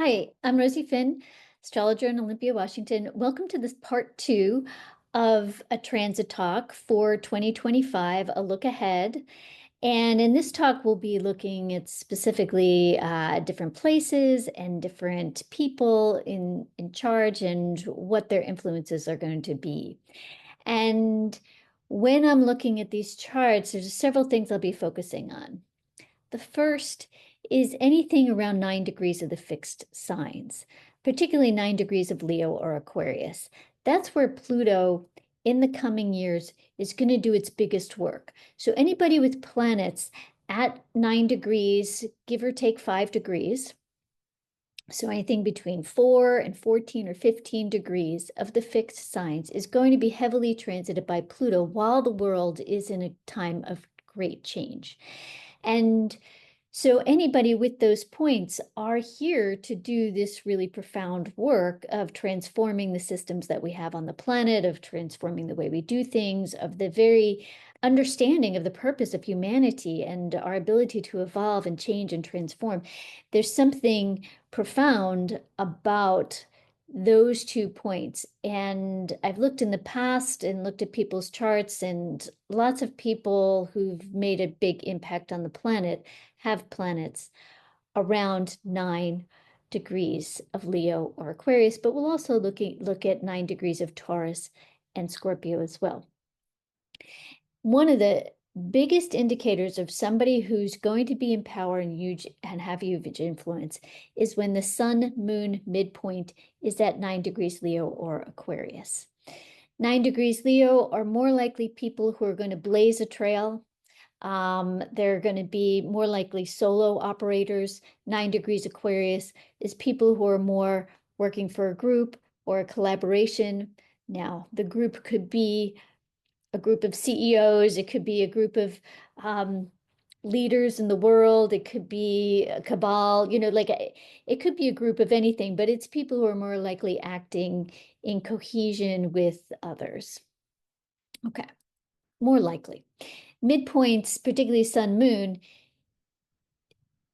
Hi, I'm Rosie Finn, astrologer in Olympia, Washington. Welcome to this part two of a transit talk for 2025, a look ahead. And in this talk, we'll be looking at specifically different places and different people in charge and what their influences are going to be. And when I'm looking at these charts, there's several things I'll be focusing on. The first is anything around 9 degrees of the fixed signs, particularly 9 degrees of Leo or Aquarius. That's where Pluto in the coming years is going to do its biggest work. So anybody with planets at 9 degrees, give or take 5 degrees, so anything between 4 and 14 or 15 degrees of the fixed signs is going to be heavily transited by Pluto while the world is in a time of great change. And so anybody with those points are here to do this really profound work of transforming the systems that we have on the planet, of transforming the way we do things, of the very understanding of the purpose of humanity and our ability to evolve and change and transform. There's something profound about those 2 points. And I've looked in the past and looked at people's charts, and lots of people who've made a big impact on the planet have planets around 9 degrees of Leo or Aquarius, but we'll also look at 9 degrees of Taurus and Scorpio as well. One of the biggest indicators of somebody who's going to be in power and huge and have huge influence is when the sun moon midpoint is at 9 degrees Leo or Aquarius. 9 degrees Leo are more likely people who are going to blaze a trail. They're going to be more likely solo operators. 9 degrees Aquarius is people who are more working for a group or a collaboration. Now, the group could be a group of CEOs, it could be a group of leaders in the world, it could be a cabal, it could be a group of anything, but it's people who are more likely acting in cohesion with others. Okay, more likely. Midpoints, particularly sun moon,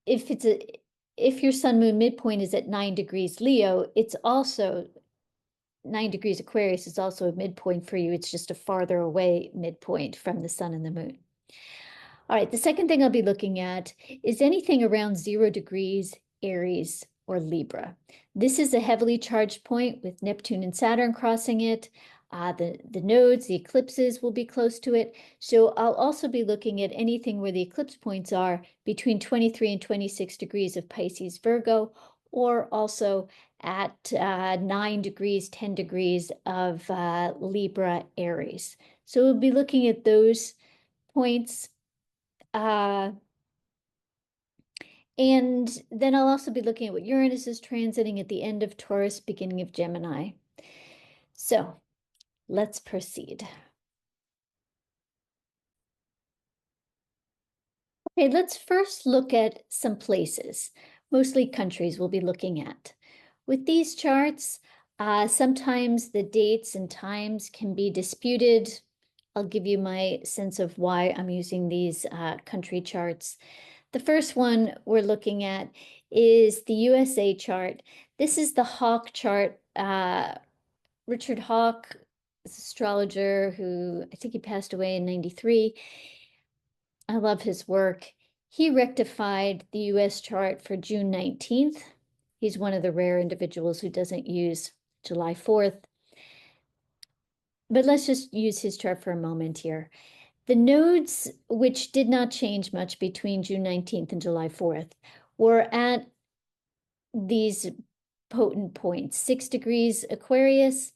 if your sun moon midpoint is at 9 degrees Leo, it's also 9 degrees Aquarius is also a midpoint for you. It's just a farther away midpoint from the sun and the moon. All right, the second thing I'll be looking at is anything around 0 degrees Aries or Libra. This is a heavily charged point with Neptune and Saturn crossing it. The nodes, the eclipses will be close to it. So I'll also be looking at anything where the eclipse points are between 23 and 26 degrees of Pisces, Virgo, or also at 9 degrees, 10 degrees of Libra, Aries. So we'll be looking at those points. And then I'll also be looking at what Uranus is transiting at the end of Taurus, beginning of Gemini. So let's proceed. Okay, let's first look at some places, mostly countries we'll be looking at. With these charts, sometimes the dates and times can be disputed. I'll give you my sense of why I'm using these country charts. The first one we're looking at is the USA chart. This is the Hawke chart. Richard Hawke is an astrologer who I think he passed away in 93. I love his work. He rectified the US chart for June 19th. He's one of the rare individuals who doesn't use July 4th. But let's just use his chart for a moment here. The nodes, which did not change much between June 19th and July 4th, were at these potent points, 6 degrees Aquarius,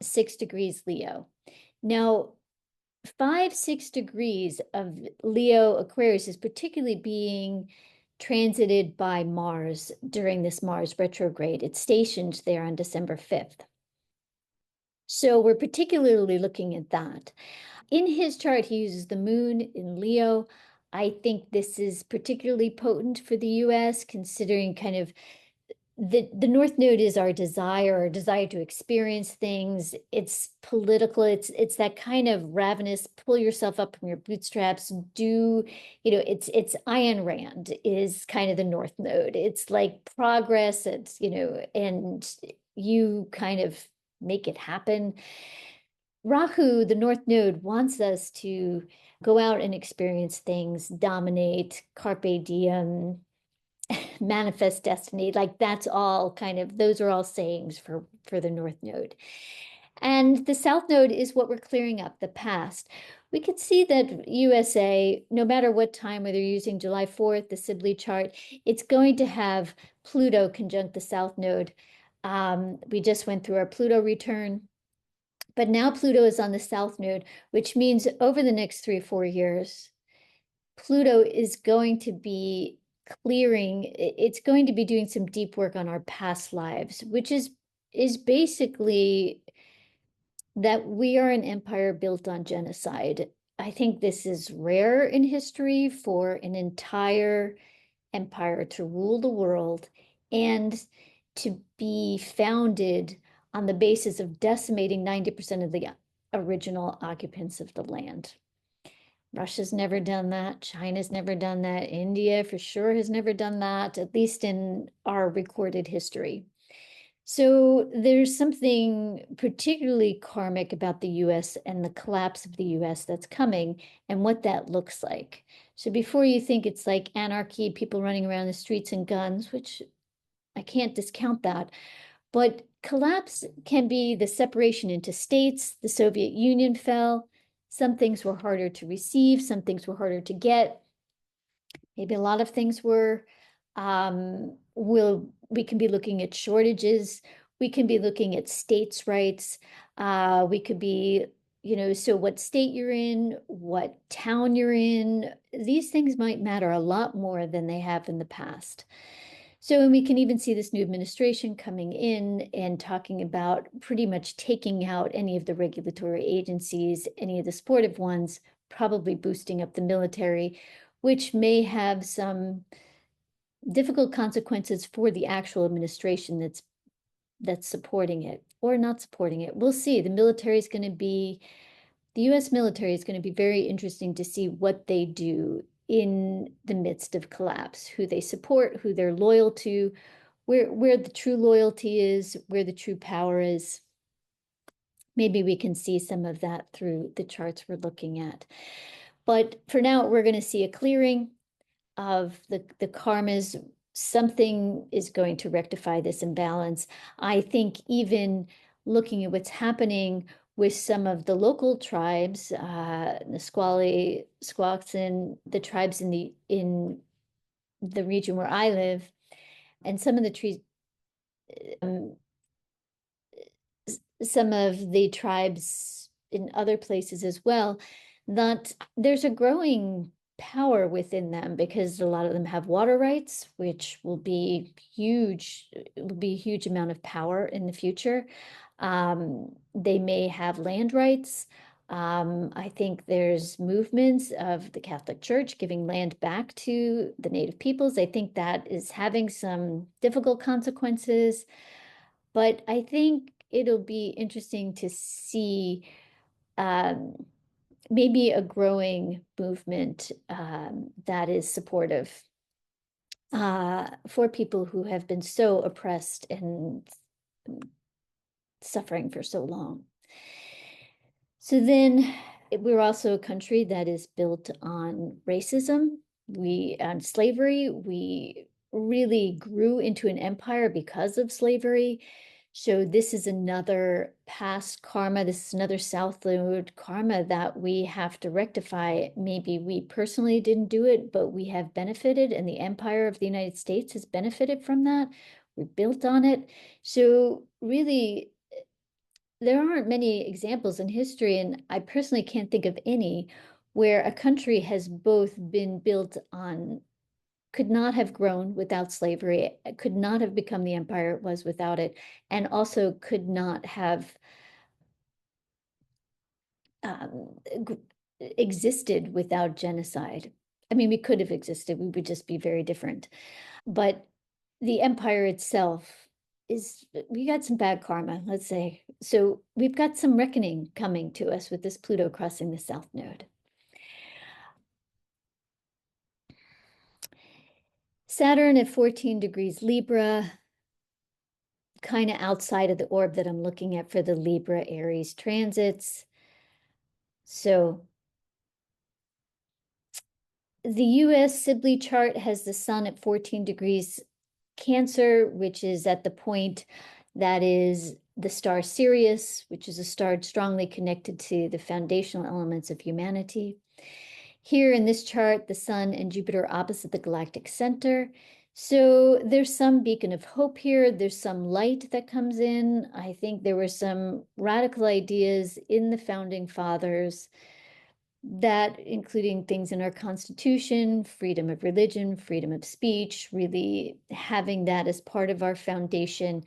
6 degrees Leo. Now, 5-6 degrees of Leo Aquarius is particularly being transited by Mars during this Mars retrograde. It's stationed there on December 5th. So we're particularly looking at that. In his chart, he uses the moon in Leo. I think this is particularly potent for the US, considering kind of the North Node is our desire to experience things. It's political. It's that kind of ravenous, pull yourself up from your bootstraps. It's Ayn Rand is kind of the North Node. It's like progress. And you kind of make it happen. Rahu, the North Node, wants us to go out and experience things, dominate, carpe diem, manifest destiny. Like that's all those are all sayings for the North Node. And the South Node is what we're clearing up, the past. We could see that USA, no matter what time, whether you're using July 4th, the Sibley chart, it's going to have Pluto conjunct the South Node. We just went through our Pluto return, but now Pluto is on the South Node, which means over the next 3 or 4 years, Pluto is going to be it's going to be doing some deep work on our past lives, which is basically that we are an empire built on genocide. I think this is rare in history for an entire empire to rule the world and to be founded on the basis of decimating 90% of the original occupants of the land. Russia's never done that. China's never done that. India for sure has never done that, at least in our recorded history. So there's something particularly karmic about the US and the collapse of the US that's coming and what that looks like. So before you think it's like anarchy, people running around the streets and guns, which I can't discount that, but collapse can be the separation into states. The Soviet Union fell. Some things were harder to receive, some things were harder to get. Maybe a lot of things were. We can be looking at shortages. We can be looking at states' rights. We could be, so what state you're in, what town you're in, these things might matter a lot more than they have in the past. So, and we can even see this new administration coming in and talking about pretty much taking out any of the regulatory agencies, any of the supportive ones, probably boosting up the military, which may have some difficult consequences for the actual administration that's supporting it or not supporting it. We'll see. The US military is going to be very interesting to see what they do in the midst of collapse, who they support, who they're loyal to, where the true loyalty is, where the true power is. Maybe we can see some of that through the charts we're looking at. But for now, we're going to see a clearing of the karmas. Something is going to rectify this imbalance. I think even looking at what's happening with some of the local tribes, Nisqually, Squaxin, the tribes in the region where I live, and some of the some of the tribes in other places as well, that there's a growing power within them because a lot of them have water rights, which will be huge. It will be a huge amount of power in the future. They may have land rights. I think there's movements of the Catholic Church giving land back to the Native peoples. I think that is having some difficult consequences, but I think it'll be interesting to see maybe a growing movement that is supportive for people who have been so oppressed and suffering for so long. So then we're also a country that is built on racism, on slavery. We really grew into an empire because of slavery. So this is another past karma. This is another South Node karma that we have to rectify. Maybe we personally didn't do it, but we have benefited, and the empire of the United States has benefited from that. We built on it. So really, there aren't many examples in history, and I personally can't think of any, where a country has both been built on, could not have grown without slavery, could not have become the empire it was without it, and also could not have existed without genocide. I mean, we could have existed, we would just be very different. But the empire itself is, we got some bad karma, let's say. So we've got some reckoning coming to us with this Pluto crossing the South Node. Saturn at 14 degrees Libra, kind of outside of the orb that I'm looking at for the Libra Aries transits. So the US Sibley chart has the sun at 14 degrees Cancer, which is at the point that is the star Sirius, which is a star strongly connected to the foundational elements of humanity. Here in this chart, the sun and Jupiter are opposite the galactic center. So there's some beacon of hope here. There's some light that comes in. I think there were some radical ideas in the founding fathers that, including things in our Constitution, freedom of religion, freedom of speech, really having that as part of our foundation.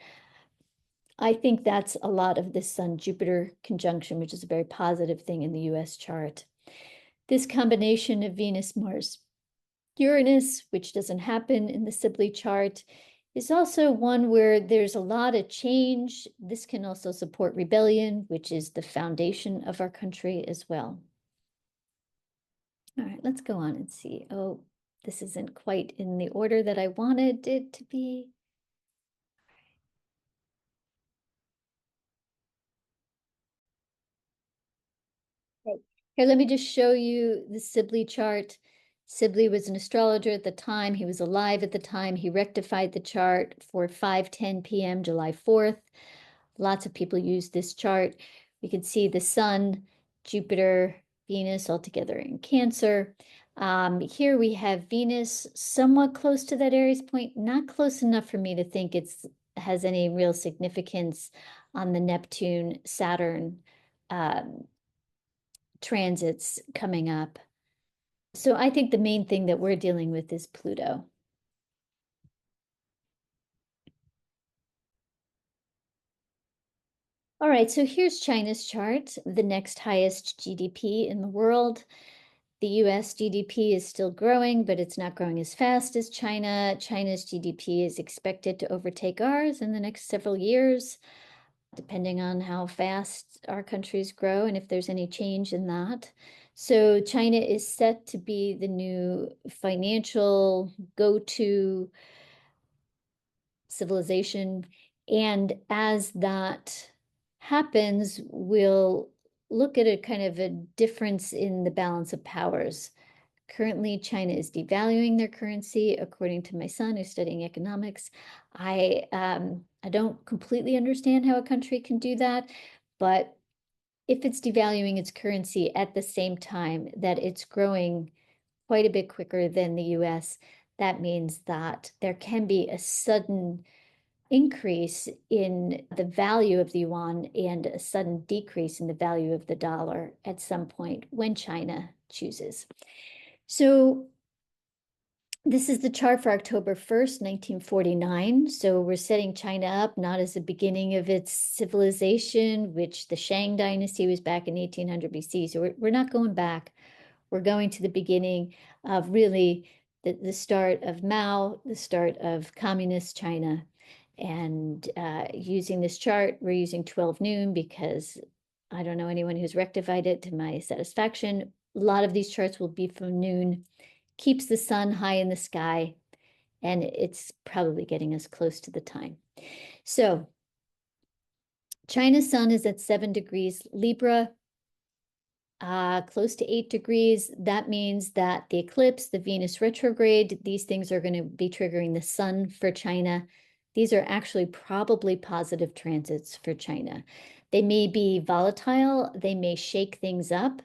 I think that's a lot of this Sun-Jupiter conjunction, which is a very positive thing in the US chart. This combination of Venus, Mars, Uranus, which doesn't happen in the Sibley chart, is also one where there's a lot of change. This can also support rebellion, which is the foundation of our country as well. All right, let's go on and see. Oh, this isn't quite in the order that I wanted it to be. Okay. Here, let me just show you the Sibley chart. Sibley was an astrologer at the time. He was alive at the time. He rectified the chart for 5:10 p.m. July 4th. Lots of people use this chart. We can see the sun, Jupiter, Venus all together in Cancer. Here we have Venus somewhat close to that Aries point, not close enough for me to think it's has any real significance on the Neptune, Saturn transits coming up. So I think the main thing that we're dealing with is Pluto. All right, so here's China's chart, the next highest GDP in the world. The US GDP is still growing, but it's not growing as fast as China. China's GDP is expected to overtake ours in the next several years, depending on how fast our countries grow and if there's any change in that. So China is set to be the new financial go-to civilization. And as that happens, we'll look at a kind of a difference in the balance of powers. Currently, China is devaluing their currency, according to my son who's studying economics. I don't completely understand how a country can do that, but if it's devaluing its currency at the same time that it's growing quite a bit quicker than the US, that means that there can be a sudden increase in the value of the yuan and a sudden decrease in the value of the dollar at some point when China chooses. So this is the chart for October 1st, 1949. So we're setting China up not as the beginning of its civilization, which the Shang dynasty was back in 1800 BC. So we're not going back. We're going to the beginning of really the start of Mao, the start of communist China. And using this chart, we're using 12 noon because I don't know anyone who's rectified it to my satisfaction. A lot of these charts will be from noon, keeps the sun high in the sky, and it's probably getting us close to the time. So China's sun is at 7 degrees Libra, close to 8 degrees. That means that the eclipse, the Venus retrograde, these things are going to be triggering the sun for China. These are actually probably positive transits for China. They may be volatile, they may shake things up,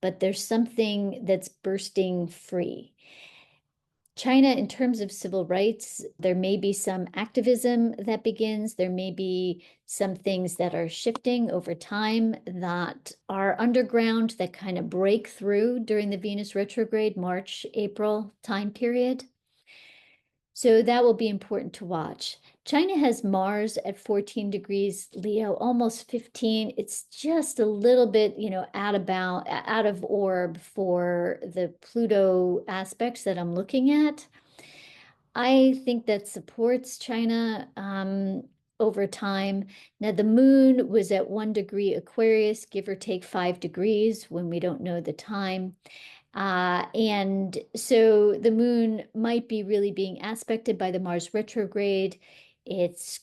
but there's something that's bursting free. China, in terms of civil rights, there may be some activism that begins. There may be some things that are shifting over time that are underground that kind of break through during the Venus retrograde, March, April time period. So that will be important to watch. China has Mars at 14 degrees Leo, almost 15. It's just a little bit, out of orb for the Pluto aspects that I'm looking at. I think that supports China over time. Now, the moon was at 1 degree Aquarius, give or take 5 degrees when we don't know the time. And so the moon might be really being aspected by the Mars retrograde. It's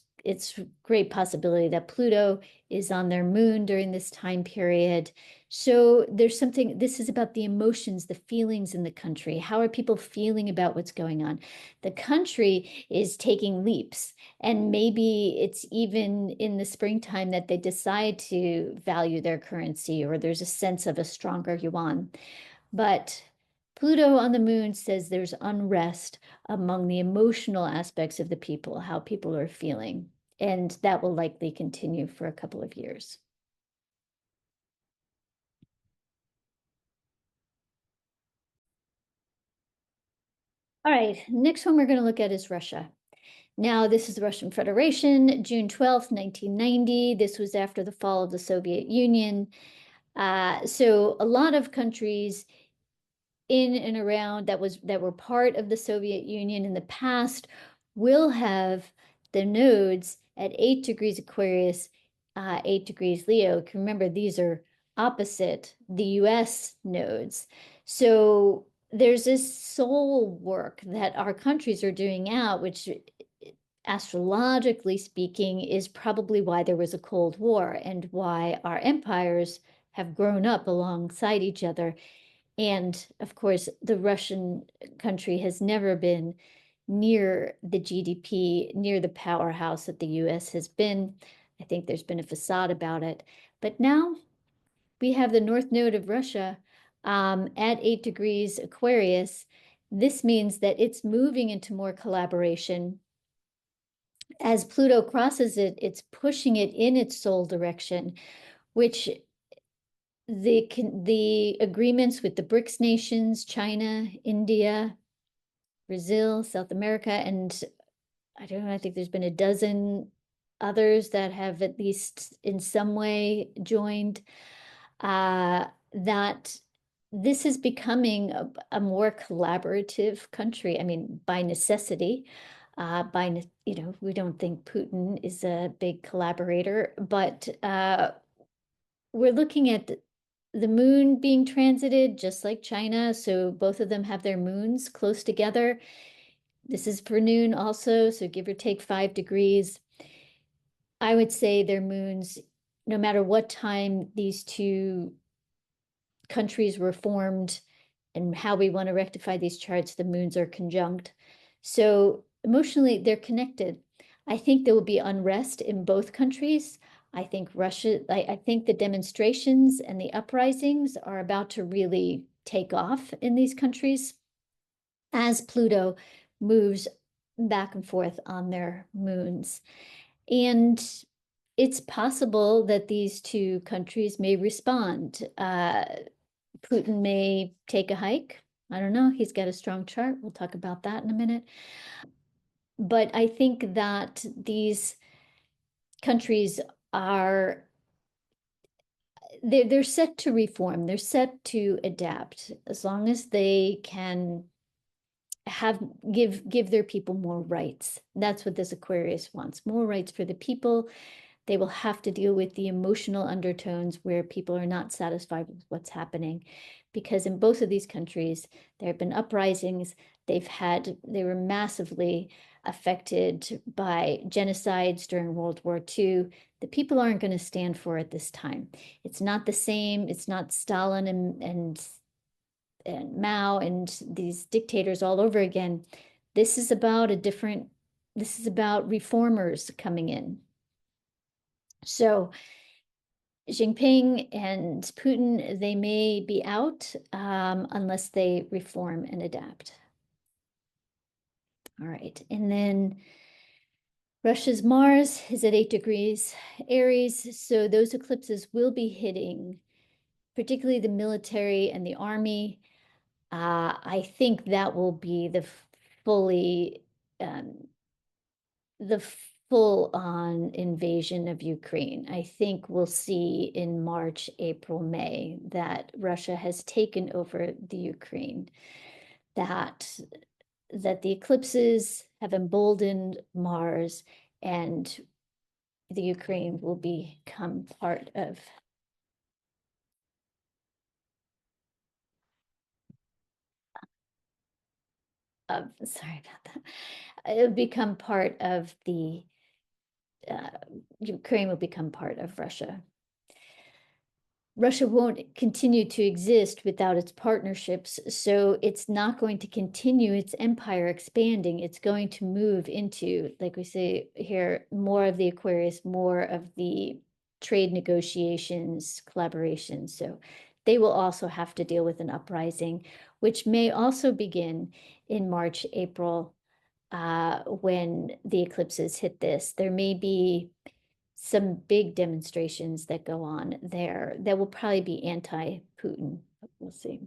great possibility that Pluto is on their moon during this time period. So there's something, this is about the emotions, the feelings in the country. How are people feeling about what's going on? The country is taking leaps, and maybe it's even in the springtime that they decide to value their currency, or there's a sense of a stronger yuan. But Pluto on the moon says there's unrest among the emotional aspects of the people, how people are feeling. And that will likely continue for a couple of years. All right, next one we're going to look at is Russia. Now, this is the Russian Federation, June 12th, 1990. This was after the fall of the Soviet Union. So a lot of countries in and around that were part of the Soviet Union in the past will have the nodes at 8 degrees Aquarius, 8 degrees Leo. Remember, these are opposite the US nodes. So there's this soul work that our countries are doing out, which astrologically speaking is probably why there was a Cold War and why our empires have grown up alongside each other. And of course, the Russian country has never been near the GDP, near the powerhouse that the US has been. I think there's been a facade about it. But now we have the North Node of Russia at 8 degrees Aquarius. This means that it's moving into more collaboration. As Pluto crosses it, it's pushing it in its soul direction, which the agreements with the BRICS nations, China, India, Brazil, South America, and I don't know, I think there's been a dozen others that have at least in some way joined, that this is becoming a more collaborative country. I mean, by necessity, we don't think Putin is a big collaborator, but we're looking at the moon being transited just like China. So both of them have their moons close together. This is for noon also, so give or take 5 degrees. I would say their moons, no matter what time these two countries were formed and how we want to rectify these charts, the moons are conjunct. So emotionally, they're connected. I think there will be unrest in both countries. I think I think the demonstrations and the uprisings are about to really take off in these countries as Pluto moves back and forth on their moons. And it's possible that these two countries may respond. Putin may take a hike. I don't know. He's got a strong chart. We'll talk about that in a minute. But I think that these countries are they're set to reform. They're set to adapt as long as they can give their people more rights. That's what this Aquarius wants, more rights for the people. They will have to deal with the emotional undertones where people are not satisfied with what's happening. Because in both of these countries, there have been uprisings. They were massively affected by genocides during World War II. The people aren't going to stand for it this time. It's not the same. It's not Stalin and Mao and these dictators all over again. This is about reformers coming in. So Jinping and Putin, they may be out unless they reform and adapt. All right, and then Russia's Mars is at 8 degrees Aries, so those eclipses will be hitting particularly the military and the army. I think that will be fully um, the full-on invasion of Ukraine. I think we'll see in March, April, May that Russia has taken over the Ukraine, that that the eclipses have emboldened Mars, and the Ukraine will become part of sorry about that. It'll become part of the Ukraine will become part of Russia. Russia won't continue to exist without its partnerships, so it's not going to continue its empire expanding. It's going to move into, like we say here, more of the Aquarius, more of the trade negotiations, collaboration. So they will also have to deal with an uprising, which may also begin in March, April, when the eclipses hit this. There may be some big demonstrations that go on there that will probably be anti-Putin. We'll see.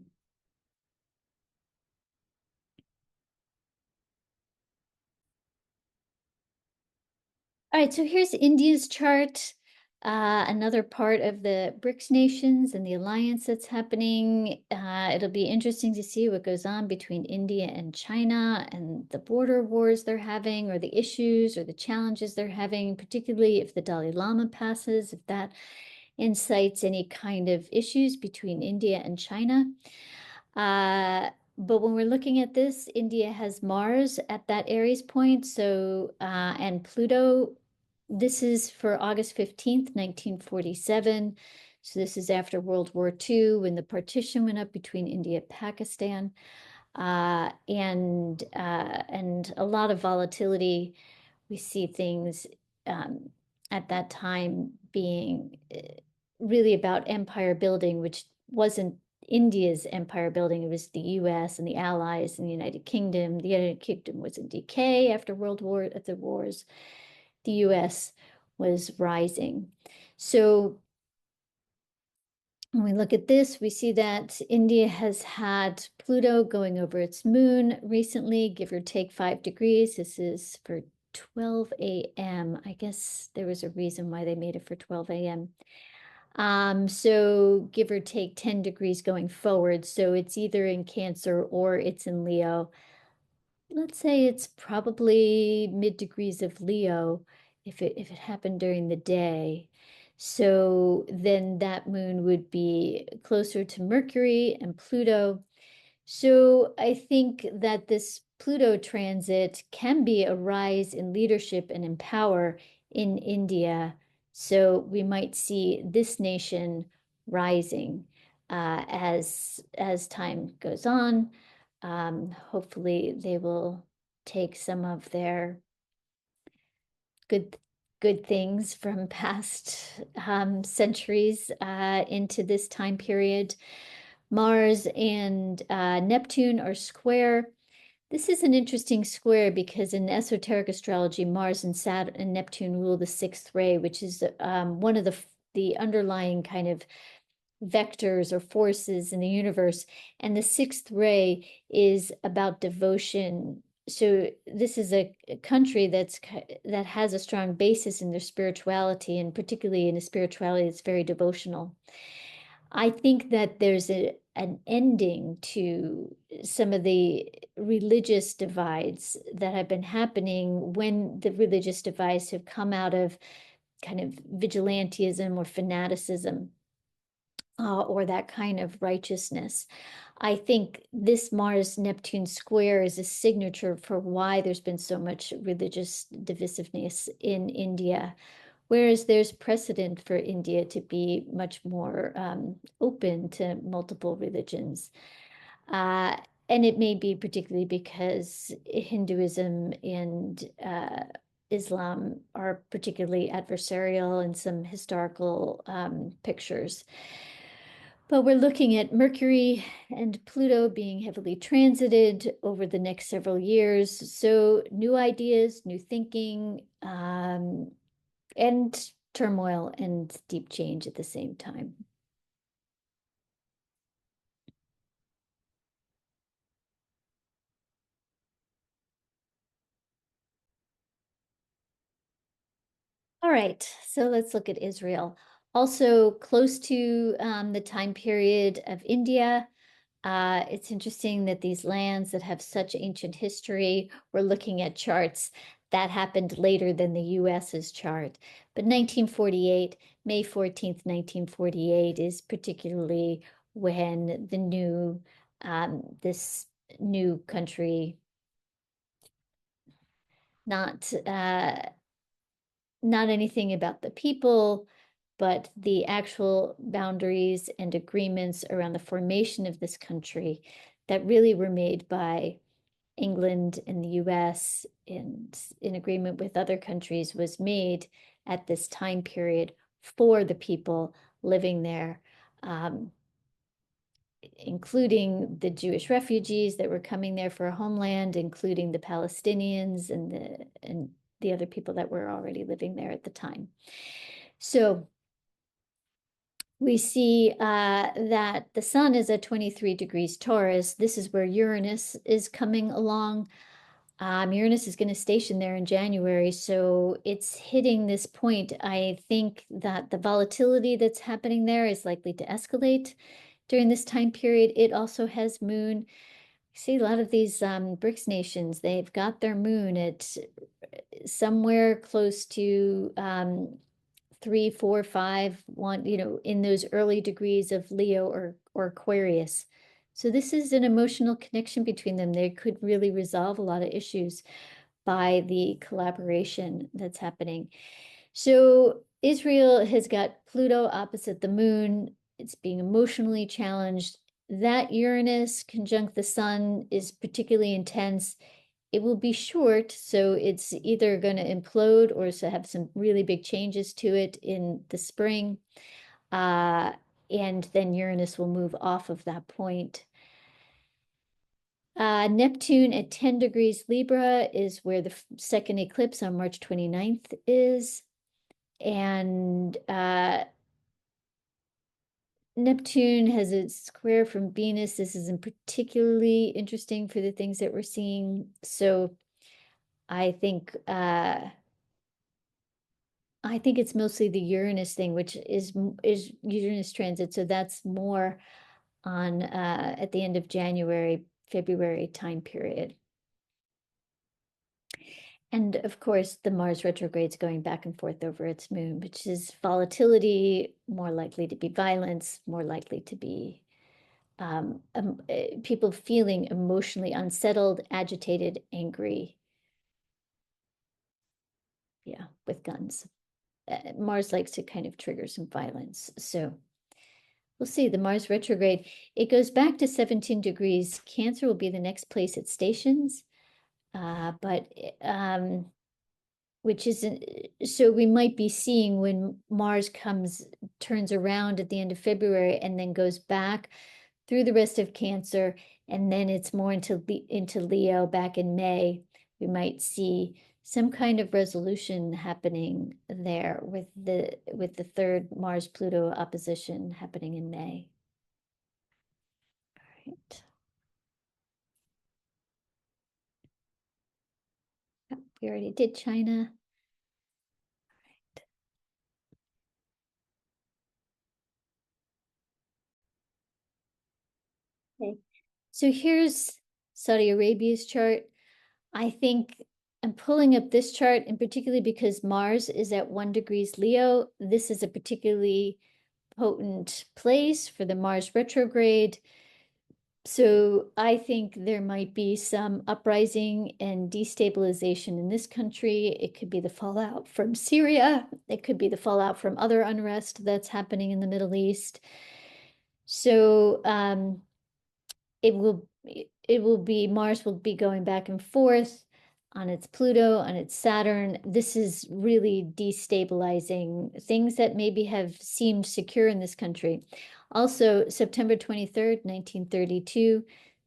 All right, so here's India's chart, another part of the BRICS nations and the alliance that's happening. It'll be interesting to see what goes on between India and China and the border wars they're having, or the issues or the challenges they're having, particularly if the Dalai Lama passes, if that incites any kind of issues between India and China. But when we're looking at this, India has Mars at that Aries point, so and Pluto. This is for August 15th, 1947. So this is after World War II, when the partition went up between India and Pakistan, and a lot of volatility. We see things at that time being really about empire building, which wasn't India's empire building. It was the US and the Allies and the United Kingdom. The United Kingdom was in decay after the wars. The US was rising. So when we look at this, we see that India has had Pluto going over its moon recently, give or take 5 degrees. This is for 12 a.m. I guess there was a reason why they made it for 12 a.m. So give or take 10 degrees going forward. So it's either in Cancer or it's in Leo. Let's say it's probably mid degrees of Leo if it happened during the day. So then that moon would be closer to Mercury and Pluto. So I think that this Pluto transit can be a rise in leadership and in power in India. So we might see this nation rising as time goes on. Hopefully they will take some of their good things from past centuries into this time period. Mars and Neptune are square. This is an interesting square because in esoteric astrology, Mars and Saturn and Neptune rule the sixth ray, which is one of the underlying kind of vectors or forces in the universe. And the sixth ray is about devotion. So this is a country that has a strong basis in their spirituality, and particularly in a spirituality that's very devotional. I think that there's an ending to some of the religious divides that have been happening when the religious divides have come out of kind of vigilantism or fanaticism, or that kind of righteousness. I think this Mars-Neptune square is a signature for why there's been so much religious divisiveness in India, whereas there's precedent for India to be much more open to multiple religions. Uh, and it may be particularly because Hinduism and Islam are particularly adversarial in some historical pictures. But we're looking at Mercury and Pluto being heavily transited over the next several years. So new ideas, new thinking, and turmoil and deep change at the same time. All right, so let's look at Israel. Also close to the time period of India. It's interesting that these lands that have such ancient history, we're looking at charts that happened later than the US's chart. But 1948, May 14th, 1948 is particularly when the this new country, not not anything about the people, but the actual boundaries and agreements around the formation of this country that really were made by England and the US and in agreement with other countries was made at this time period for the people living there, including the Jewish refugees that were coming there for a homeland, including the Palestinians and the other people that were already living there at the time. So we see that the sun is at 23 degrees Taurus. This is where Uranus is coming along. Uranus is going to station there in January, so it's hitting this point. I think that the volatility that's happening there is likely to escalate during this time period. It also has moon. See a lot of these BRICS nations, they've got their moon at somewhere close to 3, 4, 5, 1, in those early degrees of Leo or Aquarius. So this is an emotional connection between them. They could really resolve a lot of issues by the collaboration that's happening. So Israel has got Pluto opposite the moon. It's being emotionally challenged. That Uranus conjunct the sun is particularly intense. It will be short, so it's either going to implode or to have some really big changes to it in the spring. And then Uranus will move off of that point. Neptune at 10 degrees Libra is where the second eclipse on March 29th is. And Neptune has a square from Venus. This is particularly interesting for the things that we're seeing. So I think it's mostly the Uranus thing, which is Uranus transit. So that's more on at the end of January, February time period. And of course, the Mars retrograde's going back and forth over its moon, which is volatility, more likely to be violence, more likely to be people feeling emotionally unsettled, agitated, angry. Yeah, with guns. Mars likes to kind of trigger some violence. So we'll see. The Mars retrograde, it goes back to 17 degrees. Cancer will be the next place it stations. But which isn't, so we might be seeing when Mars turns around at the end of February and then goes back through the rest of Cancer, and then it's more into Leo back in May. We might see some kind of resolution happening there with the third Mars-Pluto opposition happening in May. All right. We already did China. Okay. So here's Saudi Arabia's chart. I think I'm pulling up this chart, and particularly because Mars is at 1 degrees Leo, this is a particularly potent place for the Mars retrograde. So I think there might be some uprising and destabilization in this country. It could be the fallout from Syria. It could be the fallout from other unrest that's happening in the Middle East. So it will be, Mars will be going back and forth on its Pluto, on its Saturn. This is really destabilizing things that maybe have seemed secure in this country. Also, September 23rd, 1932,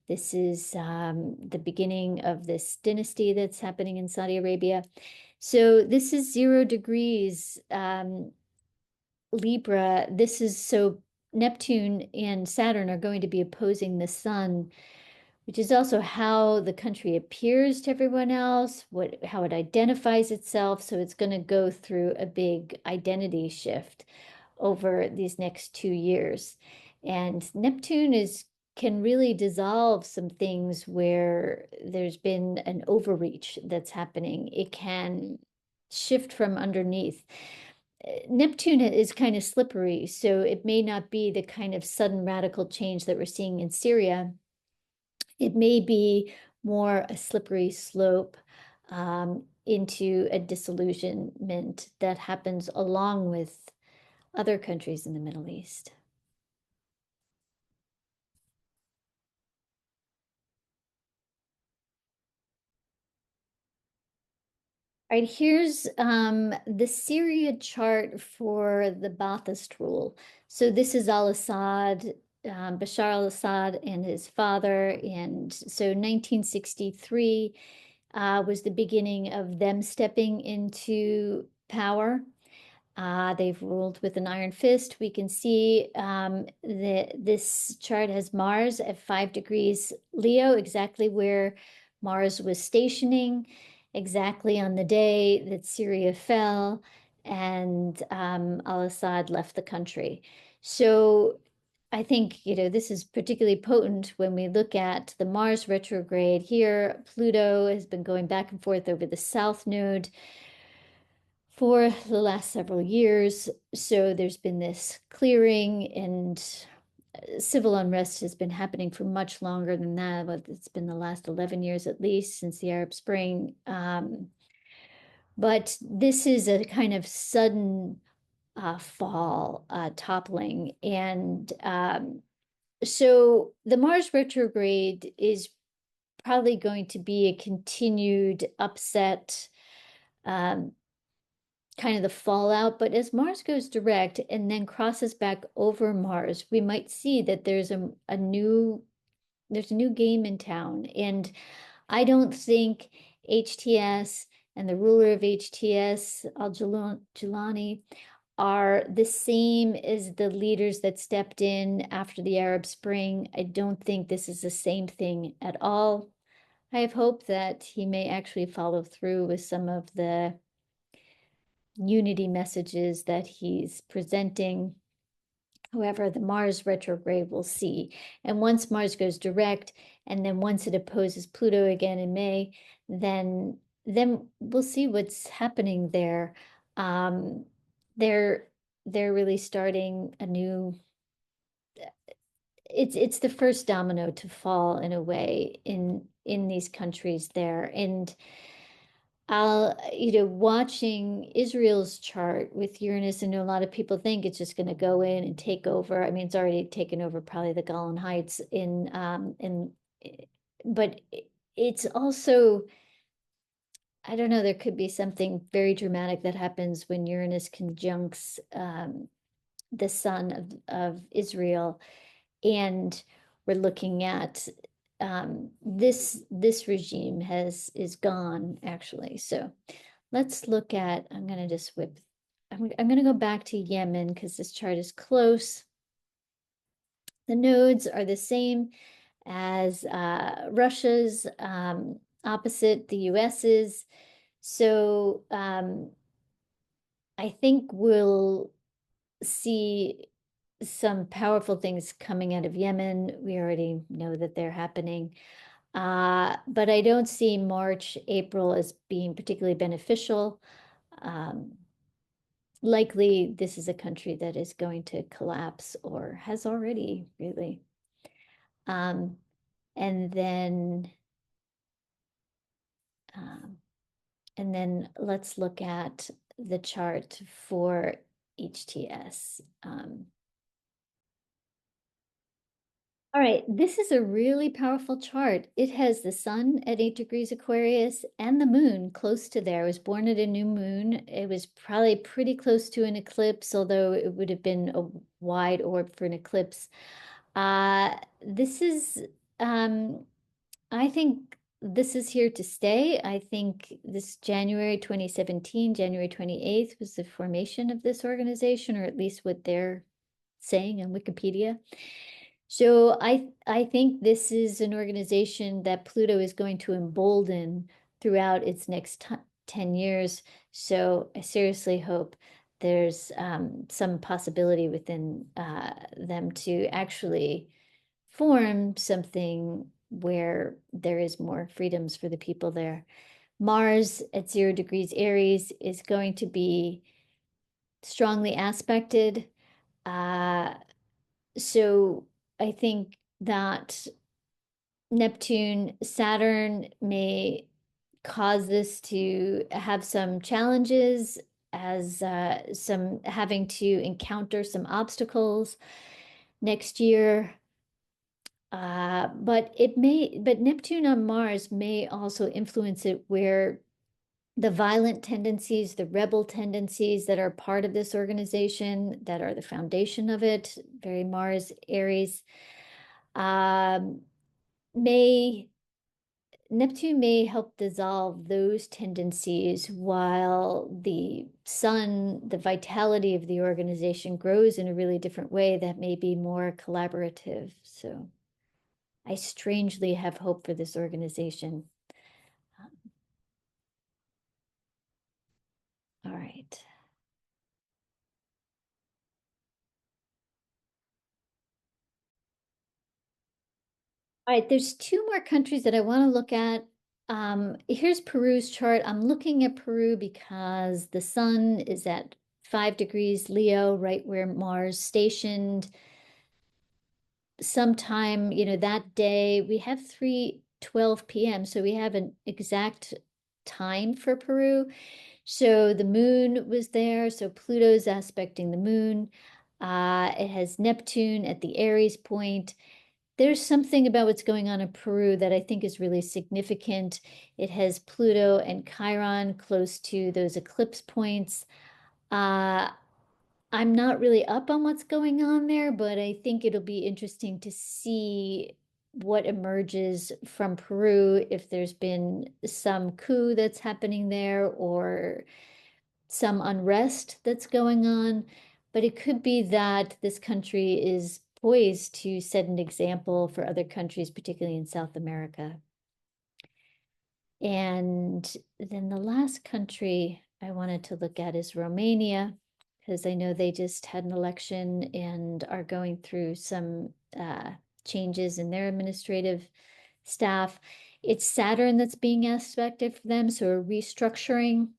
this is the beginning of this dynasty that's happening in Saudi Arabia. So this is 0 degrees Libra. This is so Neptune and Saturn are going to be opposing the sun, which is also how the country appears to everyone else, how it identifies itself. So it's going to go through a big identity shift over these next 2 years. And Neptune is can really dissolve some things where there's been an overreach that's happening. It can shift from underneath. Neptune is kind of slippery, so it may not be the kind of sudden radical change that we're seeing in Syria. It may be more a slippery slope into a disillusionment that happens along with other countries in the Middle East. All right, here's the Syria chart for the Ba'athist rule. So this is al-Assad, Bashar al-Assad and his father. And so 1963 was the beginning of them stepping into power. They've ruled with an iron fist. We can see that this chart has Mars at 5 degrees Leo, exactly where Mars was stationing, exactly on the day that Syria fell and al-Assad left the country. So I think, this is particularly potent when we look at the Mars retrograde here. Pluto has been going back and forth over the South Node for the last several years. So there's been this clearing, and civil unrest has been happening for much longer than that. But it's been the last 11 years at least since the Arab Spring. But this is a kind of sudden fall, toppling. And so the Mars retrograde is probably going to be a continued upset, kind of the fallout. But as Mars goes direct and then crosses back over Mars, we might see that there's a new game in town. And I don't think HTS and the ruler of HTS, al-Jilani, are the same as the leaders that stepped in after the Arab Spring. I don't think this is the same thing at all. I have hope that he may actually follow through with some of the unity messages that he's presenting. However, the Mars retrograde we'll see. And once Mars goes direct, and then once it opposes Pluto again in May, then we'll see what's happening there. They're really starting a new. It's the first domino to fall in a way in these countries there. And watching Israel's chart with Uranus, and a lot of people think it's just going to go in and take over. I mean, it's already taken over probably the Golan Heights but it's also, I don't know, there could be something very dramatic that happens when Uranus conjuncts the sun of Israel, and we're looking at this regime is gone actually. So let's look at, I'm going to just I'm going to go back to Yemen because this chart is close. The nodes are the same as Russia's, opposite the US's. So I think we'll see some powerful things coming out of Yemen. We already know that they're happening. But I don't see March, April as being particularly beneficial. Likely this is a country that is going to collapse or has already really. And then let's look at the chart for HTS. All right, this is a really powerful chart. It has the sun at 8 degrees Aquarius and the moon close to there. I was born at a new moon. It was probably pretty close to an eclipse, although it would have been a wide orb for an eclipse. This is, I think this is here to stay. I think this January 2017, January 28th was the formation of this organization, or at least what they're saying on Wikipedia. So I think this is an organization that Pluto is going to embolden throughout its next 10 years. So I seriously hope there's some possibility within them to actually form something where there is more freedoms for the people there. Mars at 0 degrees Aries is going to be strongly aspected. So I think that Neptune, Saturn may cause this to have some challenges, as some having to encounter some obstacles next year. But Neptune on Mars may also influence it, where the violent tendencies, the rebel tendencies that are part of this organization, that are the foundation of it, very Mars, Aries, um, may Neptune may help dissolve those tendencies, while the sun, the vitality of the organization, grows in a really different way that may be more collaborative. So I strangely have hope for this organization. All right. All right, there's two more countries that I want to look at. Here's Peru's chart. I'm looking at Peru because the sun is at 5 degrees Leo, right where Mars stationed. Sometime, that day, we have 3:12 p.m., so we have an exact time for Peru. So the moon was there, so Pluto's aspecting the moon. It has Neptune at the Aries point. There's something about what's going on in Peru that I think is really significant. It has Pluto and Chiron close to those eclipse points. I'm not really up on what's going on there, but I think it'll be interesting to see what emerges from Peru, if there's been some coup that's happening there or some unrest that's going on. But it could be that this country is poised to set an example for other countries, particularly in South America. And then the last country I wanted to look at is Romania, because I know they just had an election and are going through some changes in their administrative staff. It's Saturn that's being aspected for them, so a restructuring.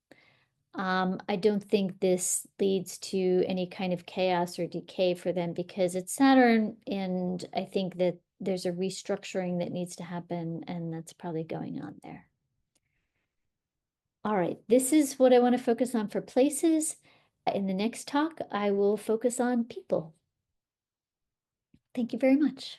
I don't think this leads to any kind of chaos or decay for them, because it's Saturn, and I think that there's a restructuring that needs to happen, and that's probably going on there. All right, this is what I want to focus on for places. In the next talk, I will focus on people. Thank you very much.